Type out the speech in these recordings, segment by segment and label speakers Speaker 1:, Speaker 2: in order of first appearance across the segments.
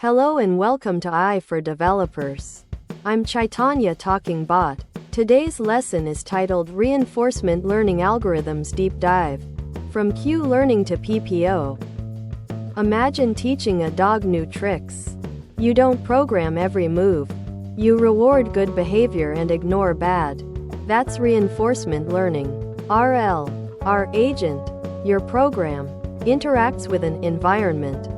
Speaker 1: Hello and welcome to AI for Developers. I'm Chaitanya talking bot. Today's lesson is titled Reinforcement Learning Algorithms Deep Dive. From Q Learning to PPO. Imagine teaching a dog new tricks. You don't program every move. You reward good behavior and ignore bad. That's reinforcement learning. RL. Our agent, your program, interacts with an environment.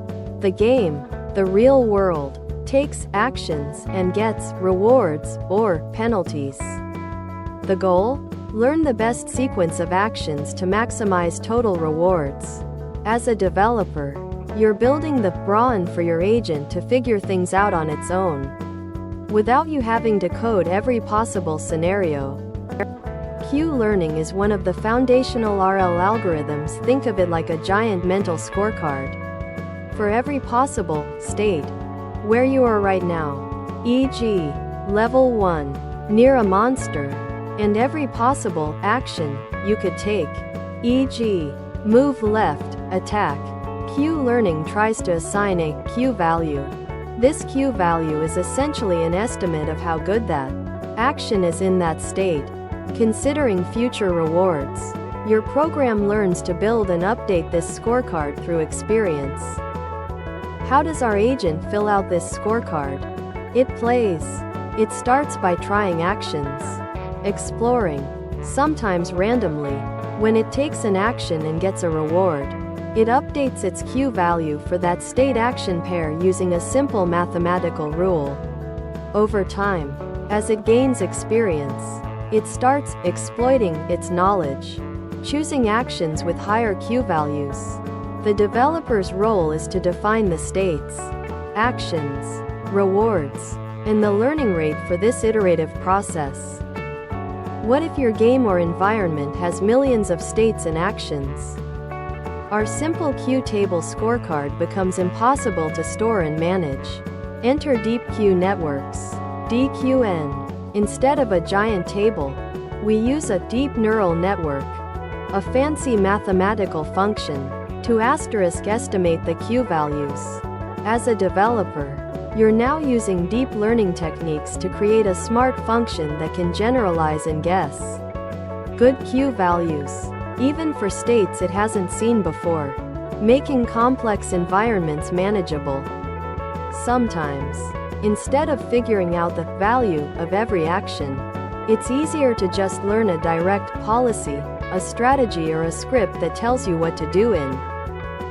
Speaker 1: The game, the real world, takes actions and gets rewards or penalties. The goal? Learn the best sequence of actions to maximize total rewards. As a developer, you're building the brawn for your agent to figure things out on its own, without you having to code every possible scenario. Q learning is one of the foundational RL algorithms. Think of it like a giant mental scorecard. For every possible state, where you are right now, e.g., level 1, near a monster, and every possible action you could take, e.g., move left, attack. Q learning tries to assign a Q value. This Q value is essentially an estimate of how good that action is in that state, considering future rewards. Your program learns to build and update this scorecard through experience. How does our agent fill out this scorecard? It plays. It starts by trying actions, exploring, sometimes randomly. When it takes an action and gets a reward, it updates its Q value for that state action pair using a simple mathematical rule. Over time, as it gains experience, it starts exploiting its knowledge, choosing actions with higher Q values. The developer's role is to define the states, actions, rewards, and the learning rate for this iterative process. What if your game or environment has millions of states and actions? Our simple Q table scorecard becomes impossible to store and manage. Enter Deep Q Networks, DQN. Instead of a giant table, we use a deep neural network, a fancy mathematical function, to estimate the Q values. As a developer, you're now using deep learning techniques to create a smart function that can generalize and guess good Q values, even for states it hasn't seen before, making complex environments manageable. Sometimes, instead of figuring out the value of every action, it's easier to just learn a direct policy, a strategy, or a script that tells you what to do in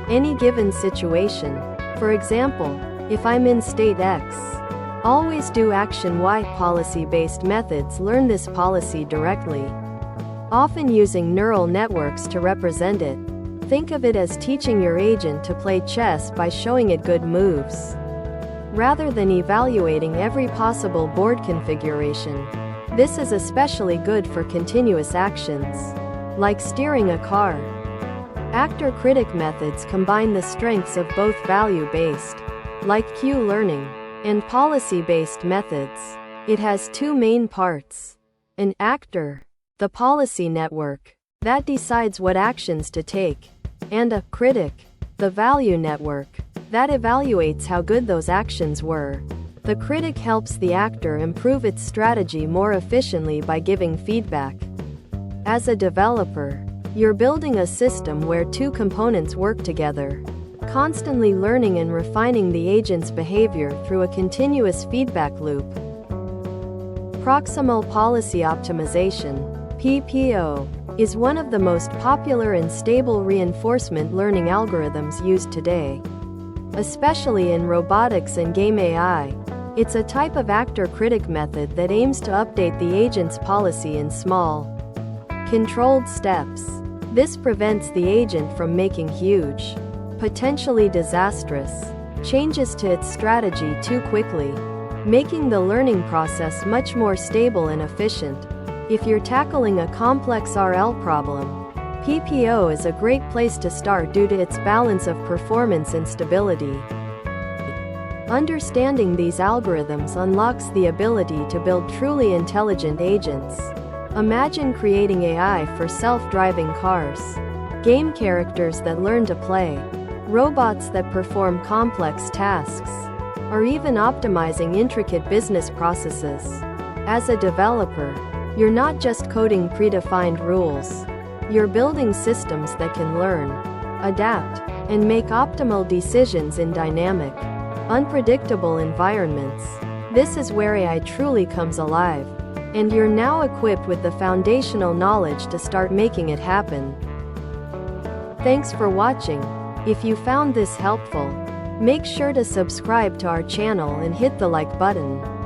Speaker 1: any given situation. For example, if I'm in state X, always do action Y. Policy-based methods learn this policy directly, often using neural networks to represent it. Think of it as teaching your agent to play chess by showing it good moves, rather than evaluating every possible board configuration. This is especially good for continuous actions, like steering a car. Actor-critic methods combine the strengths of both value-based, like Q learning, and policy-based methods. It has two main parts: an actor, the policy network, that decides what actions to take, and a critic, the value network, that evaluates how good those actions were. The critic helps the actor improve its strategy more efficiently by giving feedback. As a developer, you're building a system where two components work together, constantly learning and refining the agent's behavior through a continuous feedback loop. Proximal policy optimization, PPO, is one of the most popular and stable reinforcement learning algorithms used today, especially in robotics and game AI. It's a type of actor-critic method that aims to update the agent's policy in small, controlled steps. This prevents the agent from making huge, potentially disastrous, changes to its strategy too quickly, making the learning process much more stable and efficient. If you're tackling a complex RL problem, PPO is a great place to start due to its balance of performance and stability. Understanding these algorithms unlocks the ability to build truly intelligent agents. Imagine creating AI for self-driving cars, game characters that learn to play, robots that perform complex tasks, or even optimizing intricate business processes. As a developer, you're not just coding predefined rules. You're building systems that can learn, adapt, and make optimal decisions in dynamic, unpredictable environments. This is where AI truly comes alive, and you're now equipped with the foundational knowledge to start making it happen. Thanks for watching. If you found this helpful, make sure to subscribe to our channel and hit the like button.